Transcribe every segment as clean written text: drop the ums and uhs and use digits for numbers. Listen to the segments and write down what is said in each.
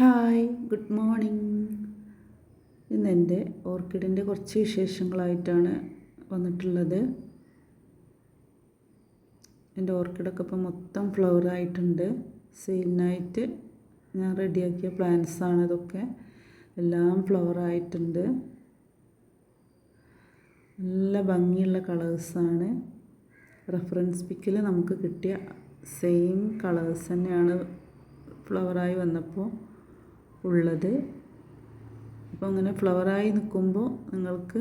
Hi, good morning. ഇന്ന് എൻ്റെ ഓർക്കിഡിൻ്റെ കുറച്ച് വിശേഷങ്ങളായിട്ടാണ് വന്നിട്ടുള്ളത്. എൻ്റെ ഓർക്കിഡൊക്കെ ഇപ്പോൾ മൊത്തം ഫ്ലവറായിട്ടുണ്ട്. സെയിലിനായിട്ട് ഞാൻ റെഡിയാക്കിയ പ്ലാന്റ്സാണ് ഇതൊക്കെ. എല്ലാം ഫ്ലവറായിട്ടുണ്ട്. നല്ല ഭംഗിയുള്ള കളേഴ്സാണ്. റെഫറൻസ് പിക്കിൽ നമുക്ക് കിട്ടിയ സെയിം കളേഴ്സ് തന്നെയാണ് ഫ്ലവറായി വന്നപ്പോൾ ഉള്ളത്. അപ്പോൾ അങ്ങനെ ഫ്ലവറായി നിൽക്കുമ്പോൾ നിങ്ങൾക്ക്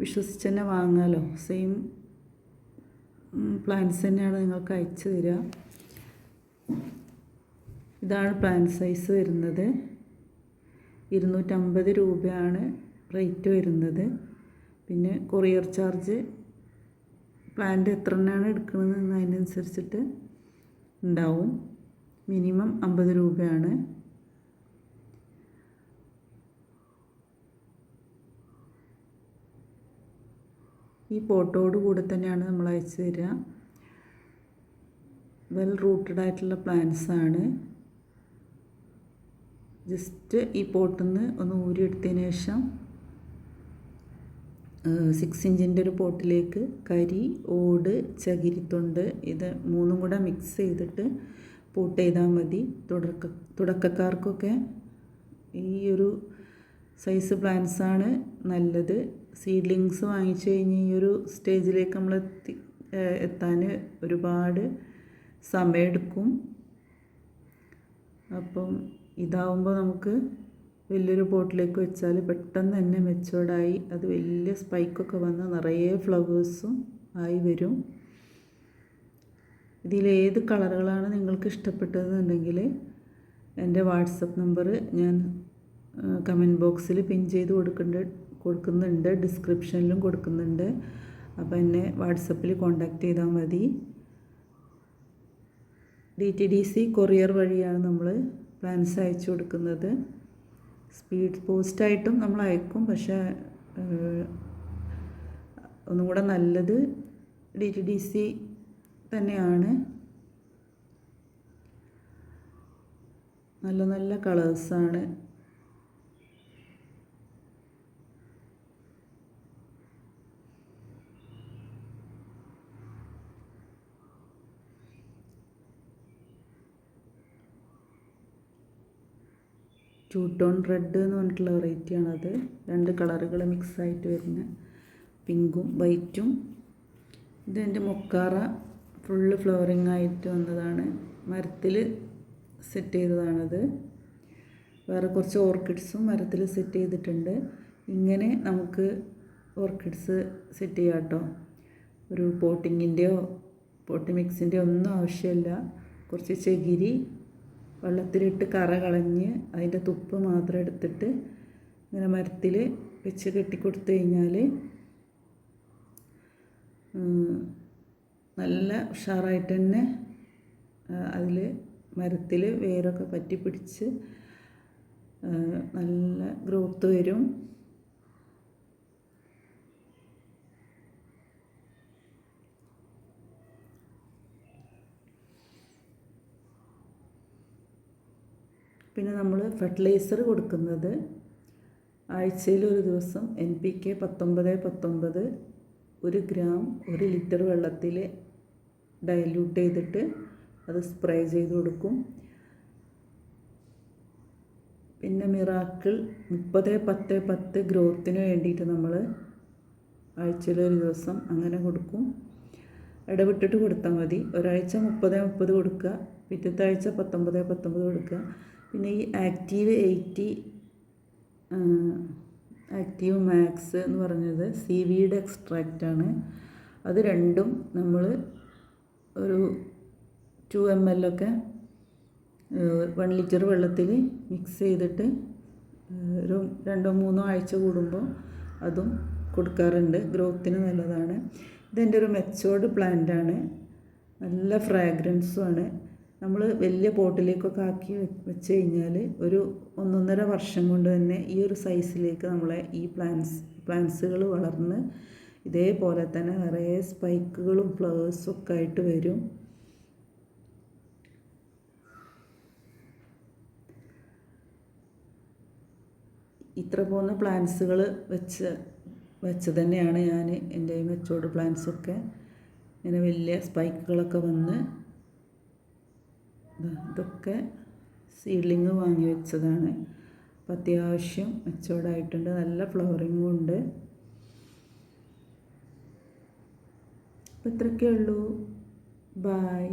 വിശ്വസിച്ച് തന്നെ വാങ്ങാമല്ലോ. സെയിം പ്ലാന്റ്സ് തന്നെയാണ് നിങ്ങൾക്ക് അയച്ചു തരിക. ഇതാണ് പ്ലാന്റ് സൈസ് വരുന്നത്. 250 രൂപയാണ് റേറ്റ് വരുന്നത്. പിന്നെ കൊറിയർ ചാർജ് പ്ലാന്റ് എത്ര എണ്ണമാണ് എടുക്കുന്നത് അതിനനുസരിച്ചിട്ട് ഉണ്ടാവും. മിനിമം 50 രൂപയാണ്. ഈ പോട്ടോട് കൂടെ തന്നെയാണ് നമ്മൾ അയച്ചു തരിക. വെൽ റൂട്ടഡ് ആയിട്ടുള്ള പ്ലാന്റ്സ് ആണ്. ജസ്റ്റ് ഈ പോട്ടിൽ നിന്ന് ഒന്ന് ഊരിയെടുത്തതിന് ശേഷം 6 ഇഞ്ചിൻ്റെ ഒരു പോട്ടിലേക്ക് കരി, ഓട്, ചകിരിത്തൊണ്ട് ഇത് മൂന്നും കൂടെ മിക്സ് ചെയ്തിട്ട് പോട്ട് ചെയ്താൽ മതി. തുടക്കക്കാർക്കൊക്കെ ഈ ഒരു സൈസ് പ്ലാന്റ്സാണ് നല്ലത്. സീഡ്ലിങ്സ് വാങ്ങിച്ചു കഴിഞ്ഞ് ഈ ഒരു സ്റ്റേജിലേക്ക് നമ്മൾ എത്താൻ ഒരുപാട് സമയമെടുക്കും. അപ്പം ഇതാവുമ്പോൾ നമുക്ക് വലിയൊരു പോട്ടിലേക്ക് വെച്ചാൽ പെട്ടെന്ന് തന്നെ മെച്ചുവേർഡായി അത് വലിയ സ്പൈക്കൊക്കെ വന്ന് നിറയെ ഫ്ലവേഴ്സും ആയി വരും. ഇതിലേത് കളറുകളാണ് നിങ്ങൾക്ക് ഇഷ്ടപ്പെട്ടതെന്നുണ്ടെങ്കിൽ എൻ്റെ വാട്സപ്പ് നമ്പർ ഞാൻ കമൻറ്റ് ബോക്സിൽ പിൻ ചെയ്ത് കൊടുക്കുന്നുണ്ട്, ഡിസ്ക്രിപ്ഷനിലും കൊടുക്കുന്നുണ്ട്. അപ്പോൾ എന്നെ വാട്സപ്പിൽ കോൺടാക്റ്റ് ചെയ്താൽ മതി. DTDC കൊറിയർ വഴിയാണ് നമ്മൾ പ്ലാന്റ്സ് അയച്ചു കൊടുക്കുന്നത്. സ്പീഡ് പോസ്റ്റായിട്ടും നമ്മൾ അയക്കും. പക്ഷേ ഒന്നും കൂടെ നല്ലത് DTDC തന്നെയാണ്. നല്ല നല്ല കളേഴ്സാണ്. ടൂ ടോൺ റെഡ് എന്ന് പറഞ്ഞിട്ടുള്ള വെറൈറ്റിയാണത്. 2 കളറുകൾ മിക്സായിട്ട് വരുന്ന പിങ്കും വൈറ്റും. ഇതെൻ്റെ മൊക്കാറ ഫുള്ള് ഫ്ലവറിങ് ആയിട്ട് വന്നതാണ്. മരത്തിൽ സെറ്റ് ചെയ്തതാണത്. വേറെ കുറച്ച് ഓർക്കിഡ്സും മരത്തിൽ സെറ്റ് ചെയ്തിട്ടുണ്ട്. ഇങ്ങനെ നമുക്ക് ഓർക്കിഡ്സ് സെറ്റ് ചെയ്യാം കേട്ടോ. ഒരു പോട്ടിങ്ങിൻ്റെയോ പോട്ടി മിക്സിൻ്റെയോ ഒന്നും ആവശ്യമില്ല. കുറച്ച് ചകിരി വെള്ളത്തിലിട്ട് കറ കളഞ്ഞ് അതിൻ്റെ തുപ്പ് മാത്രം എടുത്തിട്ട് ഇങ്ങനെ മരത്തിൽ വെച്ച് കെട്ടിക്കൊടുത്തു കഴിഞ്ഞാൽ നല്ല ഉഷാറായിട്ട് തന്നെ അതിൽ മരത്തിൽ വേരൊക്കെ പറ്റി പിടിച്ച് നല്ല ഗ്രോത്ത് വരും. പിന്നെ നമ്മൾ ഫെർട്ടിലൈസർ കൊടുക്കുന്നത് ആഴ്ചയിൽ ഒരു ദിവസം NPK 19-19 1 ഗ്രാം 1 ലിറ്റർ വെള്ളത്തിൽ ഡൈല്യൂട്ട് ചെയ്തിട്ട് അത് സ്പ്രേ ചെയ്ത് കൊടുക്കും. പിന്നെ മിറാക്കിൾ 30-10-10 ഗ്രോത്തിന് വേണ്ടിയിട്ട് നമ്മൾ ആഴ്ചയിൽ ഒരു ദിവസം അങ്ങനെ കൊടുക്കും. ഇടവിട്ടിട്ട് കൊടുത്താൽ മതി. ഒരാഴ്ച 30-30 കൊടുക്കുക, പിറ്റത്തെ ആഴ്ച 19-19 കൊടുക്കുക. പിന്നെ ഈ ആക്റ്റീവ് 80 ആക്റ്റീവ് മാക്സ് എന്ന് പറഞ്ഞത് സീവീഡ് എക്സ്ട്രാക്റ്റാണ്. അത് രണ്ടും നമ്മൾ ഒരു 2 ml ഒക്കെ 1 ലിറ്റർ വെള്ളത്തിൽ മിക്സ് ചെയ്തിട്ട് ഒരു 2-3 ആഴ്ച കൂടുമ്പോൾ അതും കൊടുക്കാറുണ്ട്. ഗ്രോത്തിന് നല്ലതാണ്. ഇതെൻ്റെ ഒരു മെച്ചോർഡ് പ്ലാന്റാണ്. നല്ല ഫ്രാഗ്രൻസുമാണ്. നമ്മൾ വലിയ പോട്ടിലേക്കൊക്കെ ആക്കി വെച്ച് കഴിഞ്ഞാൽ ഒരു 1.5 വർഷം കൊണ്ട് തന്നെ ഈ ഒരു സൈസിലേക്ക് നമ്മളെ ഈ പ്ലാന്റ്സുകൾ വളർന്ന് ഇതേപോലെ തന്നെ നിറയെ സ്പൈക്കുകളും ഫ്ലവേഴ്സും ഒക്കെ ആയിട്ട് വരും. ഇത്ര പോകുന്ന പ്ലാന്റ്സുകൾ വെച്ച് തന്നെയാണ് ഞാൻ എൻ്റെ ഈ മെച്ചോർഡ് പ്ലാന്റ്സൊക്കെ ഇങ്ങനെ വലിയ സ്പൈക്കുകളൊക്കെ വന്ന് ഇതൊക്കെ സീഡ്ലിങ് വാങ്ങി വെച്ചതാണ്. അപ്പോൾ അത്യാവശ്യം മെച്ചോർഡായിട്ടുണ്ട്, നല്ല ഫ്ലവറിങ്ങും ഉണ്ട്. അപ്പോൾ ഇത്രയൊക്കെ ഉള്ളൂ. ബായ്.